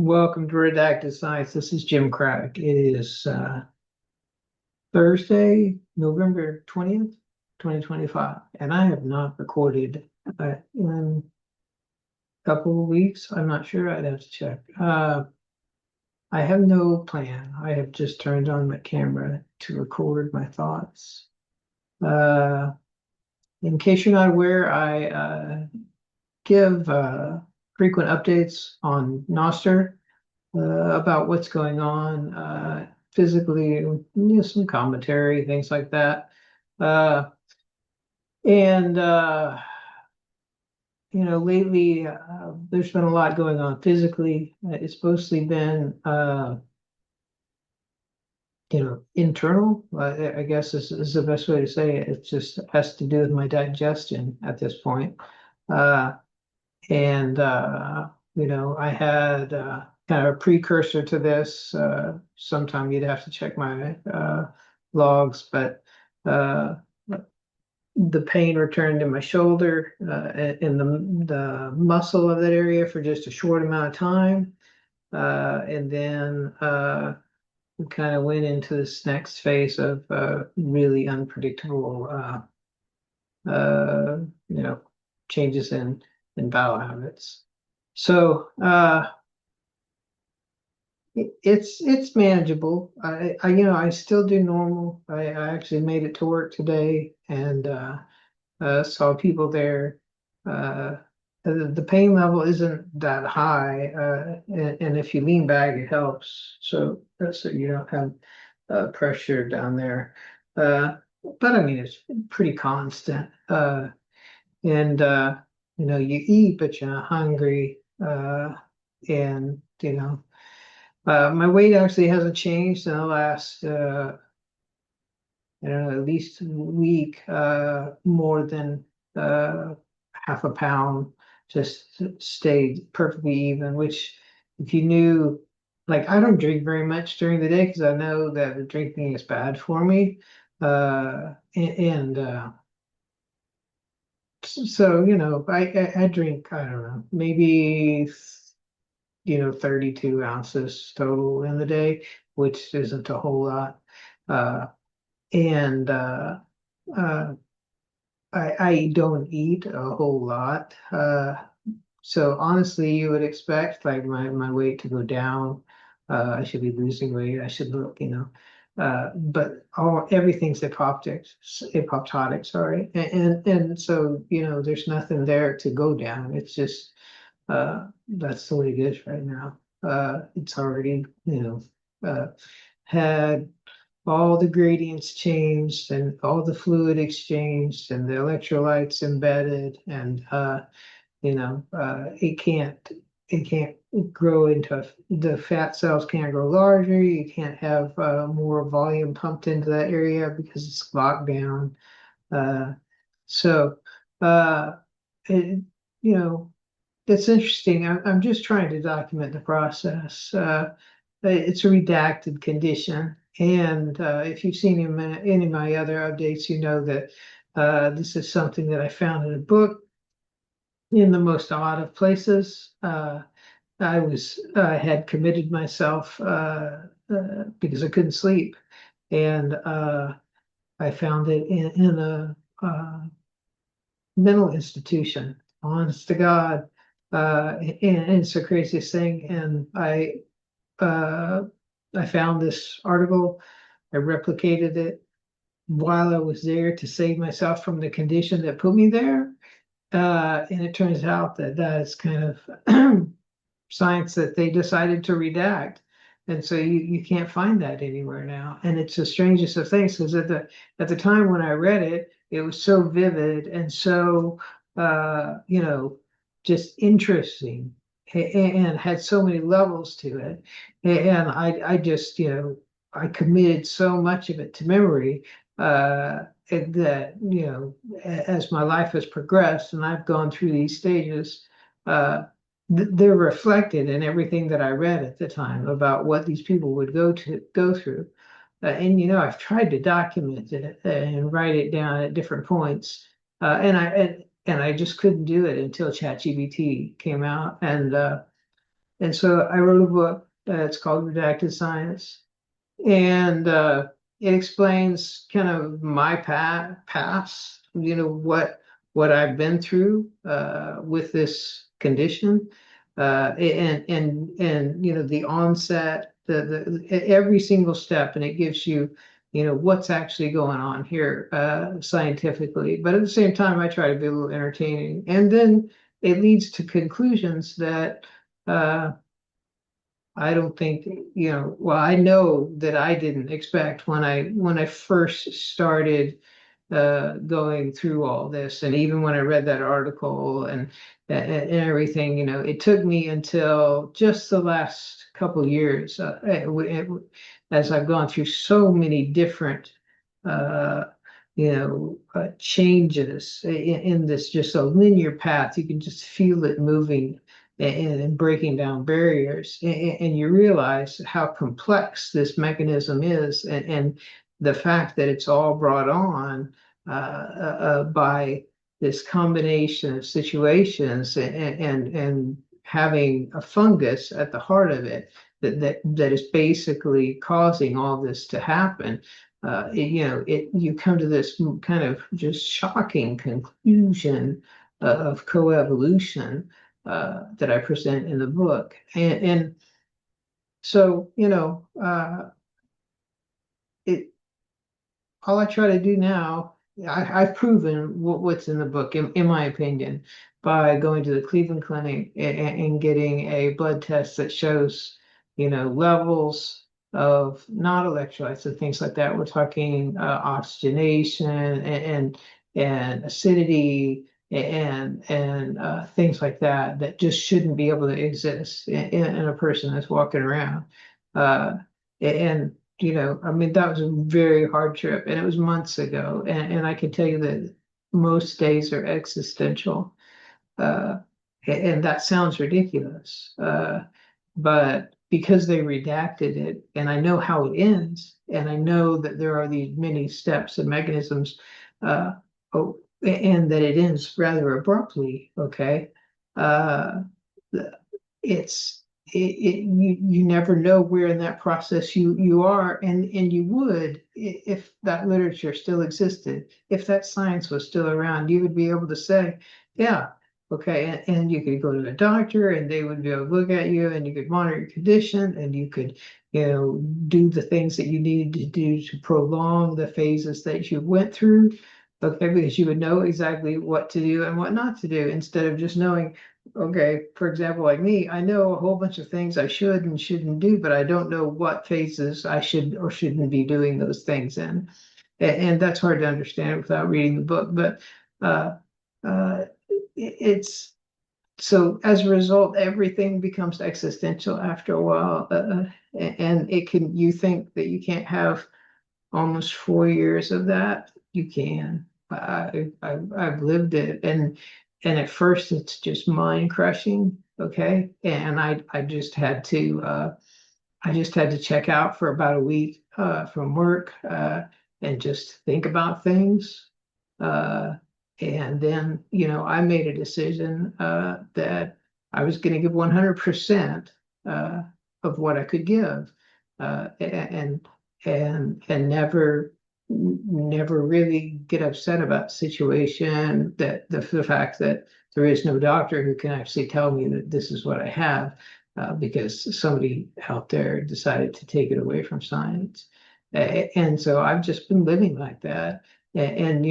Welcome to Redacted Science. This is Jim Craddock. It is Thursday, November 20th, 2025, and I have not recorded in a couple of weeks. I'm not sure. I'd have to check. I have no plan. I have just turned on my camera to record my thoughts. Uh, in case you're not aware, I give frequent updates on Nostr about what's going on physically, some commentary, things like that. Uh, and lately there's been a lot going on physically. It's mostly been internal. I guess is the best way to say it. It just has to do with my digestion at this point. Uh, and I had kind of a precursor to this. Sometime you'd have to check my logs, but uh, the pain returned in my shoulder in the muscle of that area for just a short amount of time, and then we kind of went into this next phase of really unpredictable, uh, you know, changes in bowel habits. So it's manageable. I still do normal. I actually made it to work today and saw people there. Uh, the pain level isn't that high, and if you lean back, it helps. So you don't have pressure down there. Uh, but I mean, it's pretty constant. And you eat, but you're not hungry. And my weight actually hasn't changed in the last I don't know, at least a week, more than half a pound, just stayed perfectly even, which if you knew, like I don't drink very much during the day because I know that the drinking is bad for me. And so, I drink, I don't know, maybe 32 ounces total in the day, which isn't a whole lot. Uh, and uh, I don't eat a whole lot. So honestly, you would expect like my weight to go down. I should be losing weight. I should look, but everything's apoptotic, sorry. And so, there's nothing there to go down. It's just that's the way it is right now. It's already, had all the gradients changed and all the fluid exchanged and the electrolytes embedded and it can't grow into the fat cells can't grow larger. You can't have more volume pumped into that area because it's locked down. uh, so uh, it, you know it's interesting. I'm just trying to document the process. It's a redacted condition. And if you've seen any of my other updates, you know that this is something that I found in a book in the most odd of places. I had committed myself because I couldn't sleep. And I found it in a mental institution, honest to God. And it's the craziest thing. And uh, I found this article, I replicated it while I was there to save myself from the condition that put me there. And it turns out that that is kind of science that they decided to redact. And so you can't find that anywhere now. And it's the strangest of things because at the time when I read it, it was so vivid and so just interesting and had so many levels to it. And I just, I committed so much of it to memory that, as my life has progressed and I've gone through these stages, they're reflected in everything that I read at the time about what these people would go through. And I've tried to document it and write it down at different points, and I just couldn't do it until ChatGPT came out, and And so I wrote a book. It's called Redacted Science, and it explains kind of my past, what I've been through with this condition, and the onset, every single step, and it gives you, what's actually going on here scientifically. But at the same time, I try to be a little entertaining, and then it leads to conclusions that. I don't think, well, I know that I didn't expect when I first started going through all this, and even when I read that article and everything, it took me until just the last couple of years, as I've gone through so many different uh, changes in this just a linear path. You can just feel it moving and breaking down barriers, and you realize how complex this mechanism is, and the fact that it's all brought on by this combination of situations, and having a fungus at the heart of it that is basically causing all this to happen. You come to this kind of just shocking conclusion of coevolution that I present in the book. And so, it all I try to do now, I've proven what's in the book, in my opinion, by going to the Cleveland Clinic and getting a blood test that shows, levels of not electrolytes and things like that. We're talking oxygenation and acidity and things like that just shouldn't be able to exist in a person that's walking around. Uh, and I mean, that was a very hard trip, and it was months ago. And I can tell you that most days are existential. Uh, and that sounds ridiculous. But because they redacted it, and I know how it ends, and I know that there are these many steps and mechanisms, uh, and that it ends rather abruptly, okay? Uh, it's you never know where in that process you are, and you would, if that literature still existed, if that science was still around, you would be able to say, yeah, okay, and you could go to the doctor and they would be able to look at you, and you could monitor your condition, and you could do the things that you needed to do to prolong the phases that you went through, okay, because you would know exactly what to do and what not to do, instead of just knowing. Okay, for example, like me, I know a whole bunch of things I should and shouldn't do, but I don't know what phases I should or shouldn't be doing those things in. And that's hard to understand without reading the book. But uh, uh, it's so as a result, everything becomes existential after a while. And you think that you can't have almost 4 years of that. You can. I've lived it, and at first it's just mind crushing. Okay, and I just had to check out for about a week from work and just think about things. Uh, and then, I made a decision that I was going to give 100% of what I could give, and never really get upset about the situation, that the fact that there is no doctor who can actually tell me that this is what I have, because somebody out there decided to take it away from science. And so I've just been living like that. And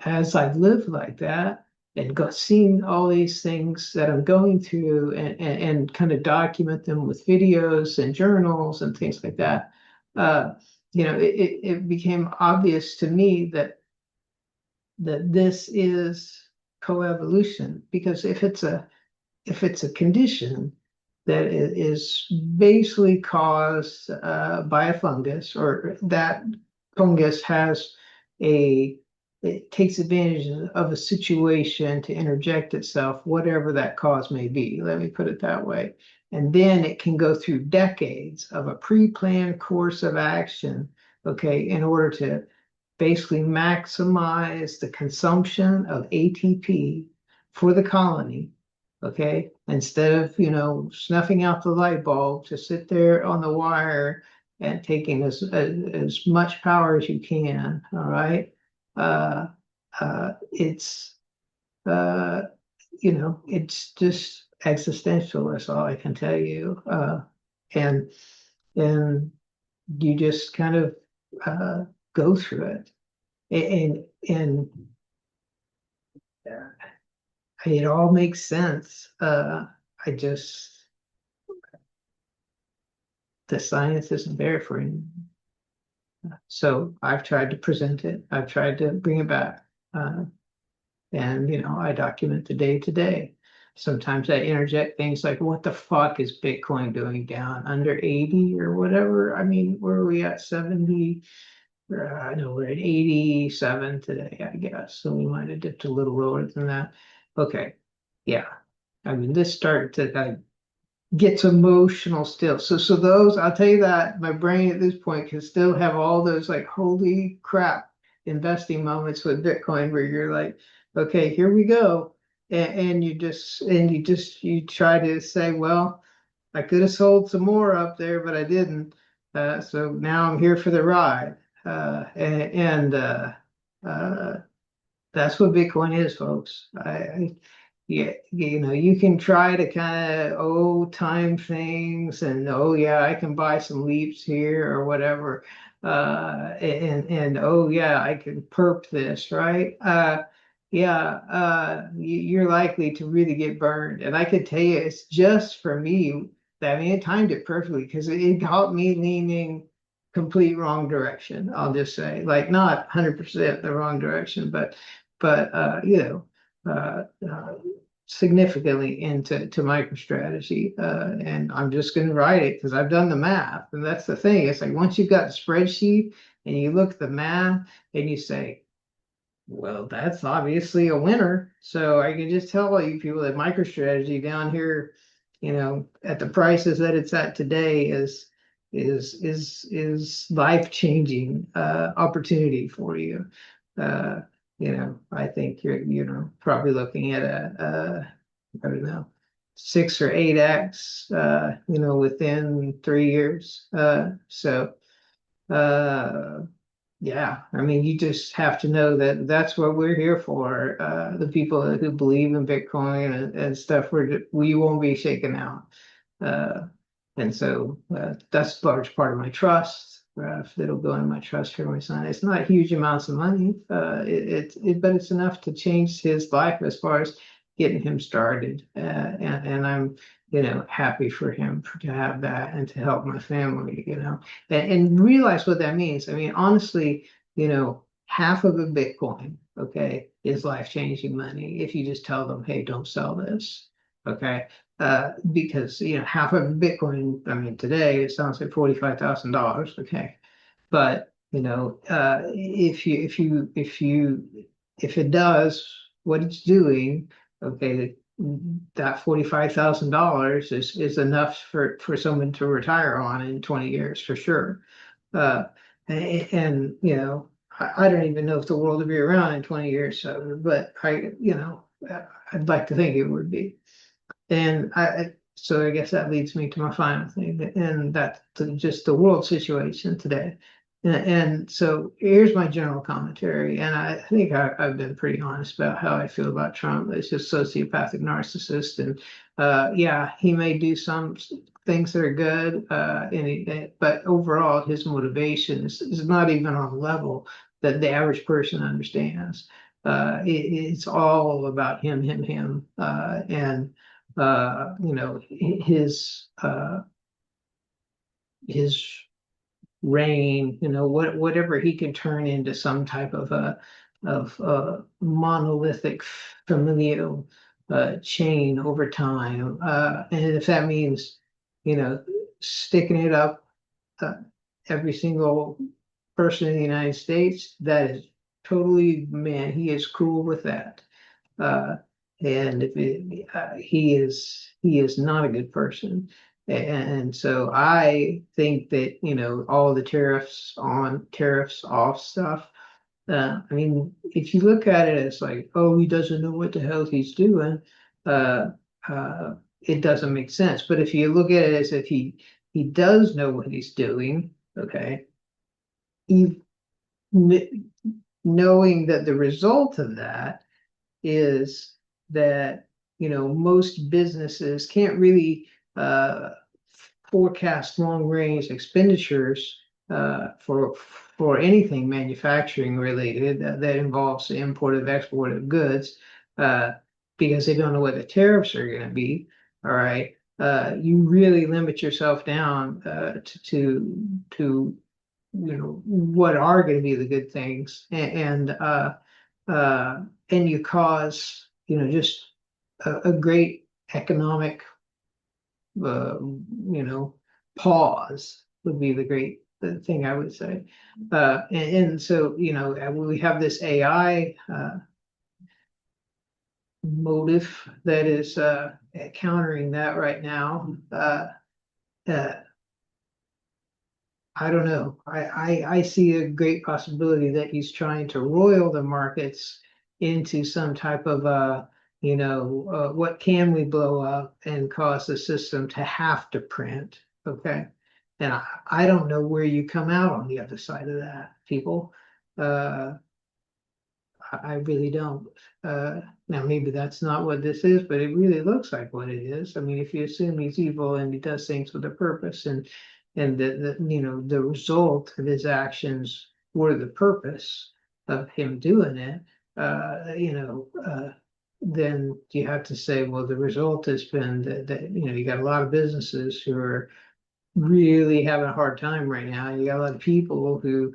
as I've lived like that and seen all these things that I'm going through, and kind of document them with videos and journals and things like that, uh, it became obvious to me that this is coevolution, because if it's a condition that is basically caused by a fungus, or that fungus it takes advantage of a situation to interject itself, whatever that cause may be. Let me put it that way. And then it can go through decades of a pre-planned course of action, okay, in order to basically maximize the consumption of ATP for the colony, Okay, instead of, snuffing out the light bulb, to sit there on the wire and taking as much power as you can. All right. Uh, it's it's just existential. That's all I can tell you. And and you just kind of uh, go through it, and uh, it all makes sense. I just the science isn't there for me. So I've tried to present it. I've tried to bring it back. Uh, and I document the day to day. Sometimes I interject things like, what the fuck is Bitcoin doing down under 80 or whatever? I mean, where are we at? 70? I know we're at 87 today, I guess. So we might have dipped a little lower than that. Okay. Yeah. I mean, this started to gets emotional still. So those, I'll tell you that my brain at this point can still have all those like holy crap investing moments with Bitcoin where you're like, okay, here we go. And you try to say, well, I could have sold some more up there, but I didn't. So now I'm here for the ride. And that's what Bitcoin is, folks. Yeah, you can try to kind of time things and yeah, I can buy some leaps here or whatever. And oh yeah, I can perp this, right? Yeah, you're likely to really get burned. And I can tell you, it's just for me that I mean, it timed it perfectly because it got me leaning complete wrong direction. I'll just say, like not 100% the wrong direction, but significantly into MicroStrategy, and I'm just going to write it because I've done the math, and that's the thing. It's like once you've got the spreadsheet and you look at the math and you say, well, that's obviously a winner. So I can just tell all you people that MicroStrategy down here, at the prices that it's at today is life-changing opportunity for you. Uh, I think you're, probably looking at I don't know, 6 or 8x, within 3 years. Uh, yeah, I mean, you just have to know that that's what we're here for. The people who believe in Bitcoin and stuff, we won't be shaken out. Uh, and so that's a large part of my trust. That'll go into my trust for my son. It's not huge amounts of money, but it's enough to change his life as far as getting him started. And I'm, happy for him to have that and to help my family, and realize what that means. I mean, honestly, half of a Bitcoin, okay, is life-changing money if you just tell them, hey, don't sell this. Okay. Because half of Bitcoin, I mean, today it sounds like $45,000. Okay, but if it does what it's doing, okay, that $45,000 is enough for someone to retire on in 20 years for sure. Uh, and I don't even know if the world will be around in 20 years, so, but I'd like to think it would be. And so I guess that leads me to my final thing, and that's just the world situation today. And so here's my general commentary, and I think I've been pretty honest about how I feel about Trump. It's just sociopathic narcissist, and yeah, he may do some things that are good, but overall his motivation is not even on a level that the average person understands. It's all about him, and his reign, whatever he can turn into some type of monolithic familial chain over time. And if that means, sticking it up uh, every single person in the United States, that is totally, man, he is cool with that. Uh, and he is not a good person. And so I think that, all the tariffs on, tariffs off stuff. I mean, if you look at it as like, oh, he doesn't know what the hell he's doing. Uh, it doesn't make sense. But if you look at it as if he does know what he's doing, okay, he, knowing that the result of that is that most businesses can't really uh, forecast long range expenditures for anything manufacturing related that involves the import of export of goods uh, because they don't know what the tariffs are going to be. All right. You really limit yourself down to what are going to be the good things and you cause just a great economic you know pause would be the great the thing I would say and so we have this AI motive that is countering that right now uh, I don't know. I see a great possibility that he's trying to roil the markets into some type of what can we blow up and cause the system to have to print, okay? And I don't know where you come out on the other side of that, people. Uh, I really don't. Now, maybe that's not what this is, but it really looks like what it is. I mean, if you assume he's evil and he does things with a purpose, and the result of his actions were the purpose of him doing it, then you have to say, well, the result has been that you got a lot of businesses who are really having a hard time right now. You got a lot of people who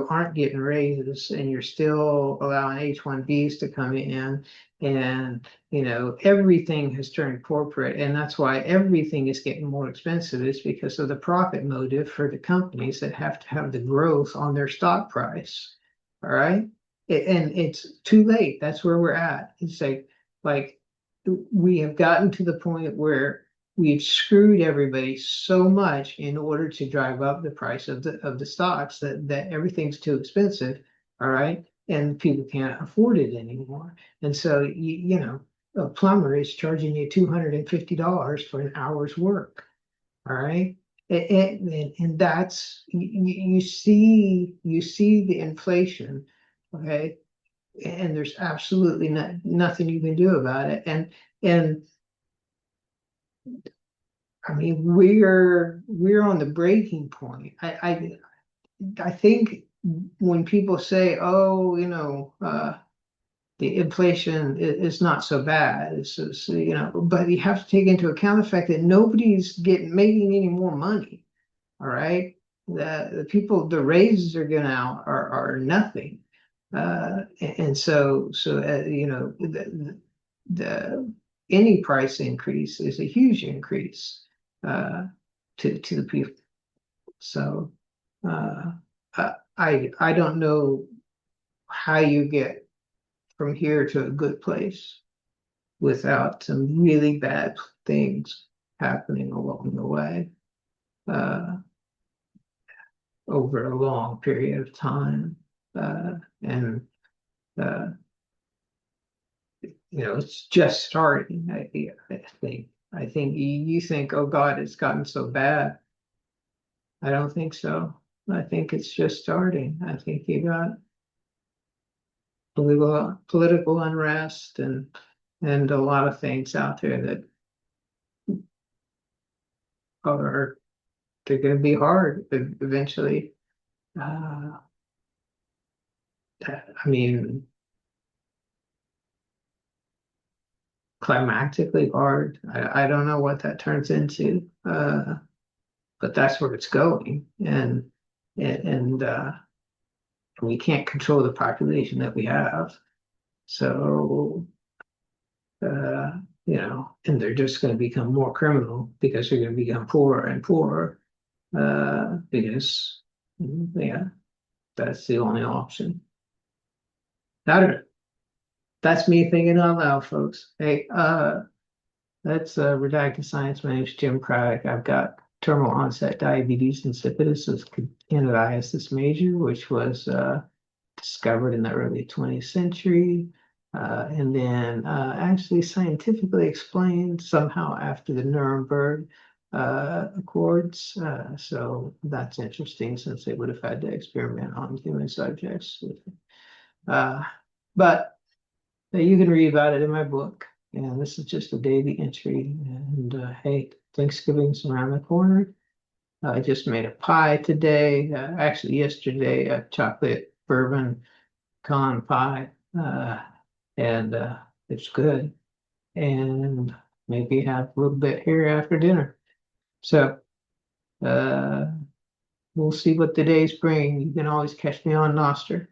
aren't getting raises, and you're still allowing H-1Bs to come in, and everything has turned corporate, and that's why everything is getting more expensive. It's because of the profit motive for the companies that have to have the growth on their stock price. All right, and it's too late. That's where we're at. It's like we have gotten to the point where we've screwed everybody so much in order to drive up the price of the stocks that everything's too expensive, all right, and people can't afford it anymore. And so a plumber is charging you $250 for an hour's work, all right. And that's you see the inflation, okay, and there's absolutely nothing you can do about it. And I mean, we're on the breaking point. I think when people say, "Oh, the inflation is not so bad," but you have to take into account the fact that nobody's making any more money. All right, the people, the raises are going out are nothing, and so the any price increase is a huge increase uh, to the people. So I don't know how you get from here to a good place without some really bad things happening along the way uh, over a long period of time. And uh, it's just starting. I think you think, oh God, it's gotten so bad. I don't think so. I think it's just starting. I think you got political unrest and a lot of things out there that are they're going to be hard eventually. Uh, I mean, climactically hard. I don't know what that turns into, but that's where it's going, and we can't control the population that we have. So, and they're just going to become more criminal because they're going to become poorer and poorer because, yeah, that's the only option. I don't know. That's me thinking out loud, folks. Hey, that's Redacted Science. My name is Jim Craddock. I've got terminal onset diabetes insipidus with candidiasis major, which was discovered in the early 20th century. And then actually scientifically explained somehow after the Nuremberg Accords. So that's interesting since they would have had to experiment on human subjects with it. But you can read about it in my book. And this is just a daily entry. And hey, Thanksgiving's around the corner. I just made a pie today. Actually, yesterday, a chocolate bourbon pecan pie. And it's good. And maybe have a little bit here after dinner. So uh, we'll see what the days bring. You can always catch me on Nostr.